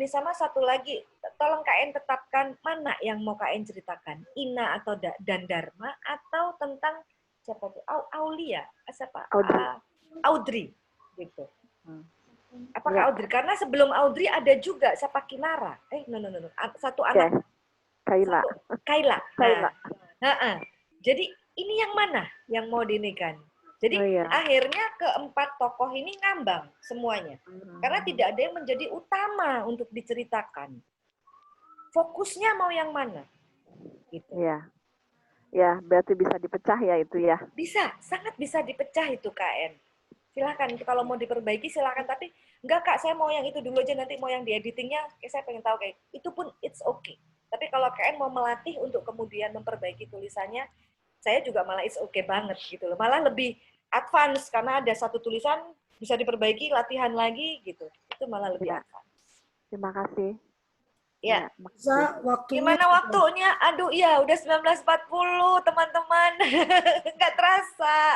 sama satu lagi, tolong KN tetapkan mana yang mau KN ceritakan, Ina atau dan Dharma atau tentang siapa tuh Aulia siapa Audrey gitu. Apakah Audrey? Karena sebelum Audrey ada juga siapa Kinara. No. Satu anak Kayla. Jadi ini yang mana yang mau dinikan? Jadi akhirnya keempat tokoh ini ngambang semuanya. Karena tidak ada yang menjadi utama untuk diceritakan. Fokusnya mau yang mana? Gitu. Ya, berarti bisa dipecah ya itu ya. Bisa, sangat bisa dipecah itu KN. Silakan kalau mau diperbaiki silakan, tapi enggak Kak, saya mau yang itu dulu aja, nanti mau yang di editingnya saya pengen tahu kayak itu pun it's okay. Tapi kalau KN mau melatih untuk kemudian memperbaiki tulisannya, saya juga malah it's okay banget gitu loh. Malah lebih advance karena ada satu tulisan bisa diperbaiki, latihan lagi gitu. Itu malah lebih advance. Terima kasih. Ya. Waktunya. Gimana waktunya? Aduh, iya udah 19.40 teman-teman. Nggak terasa.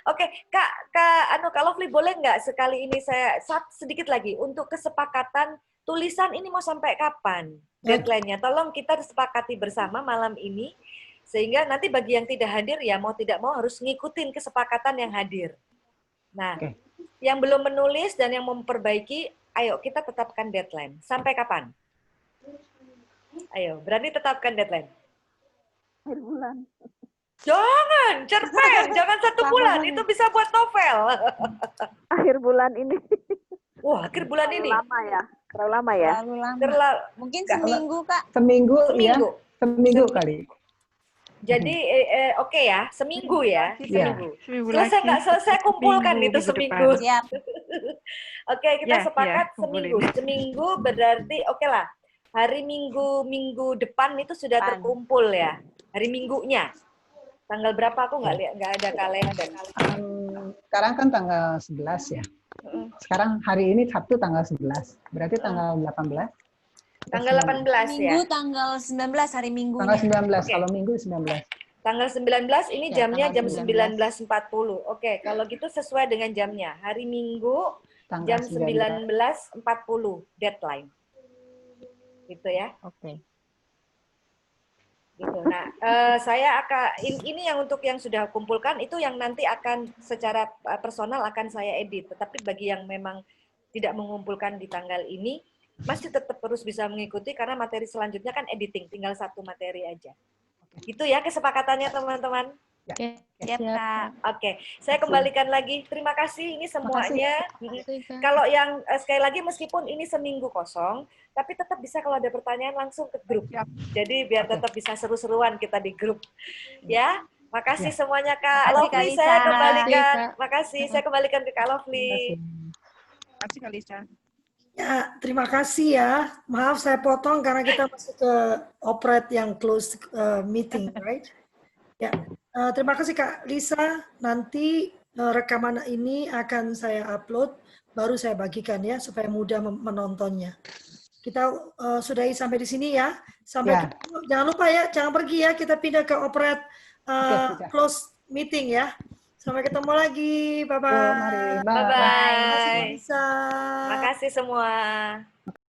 Oke, Kak Lovely boleh nggak sekali ini saya sedikit lagi untuk kesepakatan tulisan ini mau sampai kapan deadline-nya. Tolong kita sepakati bersama malam ini, sehingga nanti bagi yang tidak hadir ya mau tidak mau harus ngikutin kesepakatan yang hadir. Nah, yang belum menulis dan yang memperbaiki, ayo kita tetapkan deadline. Sampai kapan? Ayo, berani tetapkan deadline. Akhir bulan. Jangan, cerpen, jangan 1 bulan, itu bisa buat novel. Akhir bulan ini. Wah, akhir bulan ini. Lama ya. Terlalu lama ya. Terlalu lama. Terlalu, Mungkin Nggak. seminggu, Kak. Seminggu, Seminggu. ya. Seminggu kali. Jadi oke ya, seminggu ya, Iya. seminggu. Seminggu Selesai lagi. nggak selesai kumpulkan Minggu, itu minggu seminggu. depan. Siap. Oke, kita Ya, sepakat ya, seminggu. kumpulin. Seminggu berarti oke lah. Hari minggu depan itu sudah Depan. terkumpul ya. Hari minggunya. Tanggal berapa aku nggak lihat, nggak ada kalender. Sekarang kan tanggal 11 ya. Sekarang hari ini Sabtu tanggal 11. Berarti tanggal 18. Tanggal 18 ya. Minggu tanggal 19 hari Minggunya. Tanggal 19, Oke. kalau Minggu 19. Tanggal 19 ini Ya, jamnya jam tanggal 19.40. Oke, kalau gitu sesuai dengan jamnya. Hari Minggu Tanggal jam 19.40 deadline. Gitu ya. Oke. Gitu. Nah, saya akan ini yang untuk yang sudah kumpulkan itu yang nanti akan secara personal akan saya edit. Tetapi bagi yang memang tidak mengumpulkan di tanggal ini masih tetap terus bisa mengikuti karena materi selanjutnya kan editing, tinggal 1 materi aja. Gitu ya kesepakatannya teman-teman. Oke. Siap, Kak. Oke, saya kembalikan lagi. Terima kasih ini semuanya. Makasih, Kak. Kalau yang sekali lagi meskipun ini seminggu kosong, tapi tetap bisa kalau ada pertanyaan langsung ke grup. Jadi biar tetap bisa seru-seruan kita di grup. Ya, makasih semuanya Kak. Makasih, Kak Lovely Lisa. saya kembalikan. Makasih, Kak. Makasih, saya kembalikan ke Kak Lovely. Terima kasih, Kak Lisa. Ya, terima kasih ya. Maaf saya potong karena kita masuk ke operate yang close meeting, right? Ya, terima kasih Kak Lisa. Nanti rekaman ini akan saya upload, baru saya bagikan ya supaya mudah menontonnya. Kita sudahi sampai di sini ya. Sampai Ya. ketemu. Jangan lupa ya, jangan pergi ya. Kita pindah ke operate sudah. close meeting ya. Sampai ketemu lagi. Bye Mari, bye. bye. Bye-bye. Lisa. Makasih semua.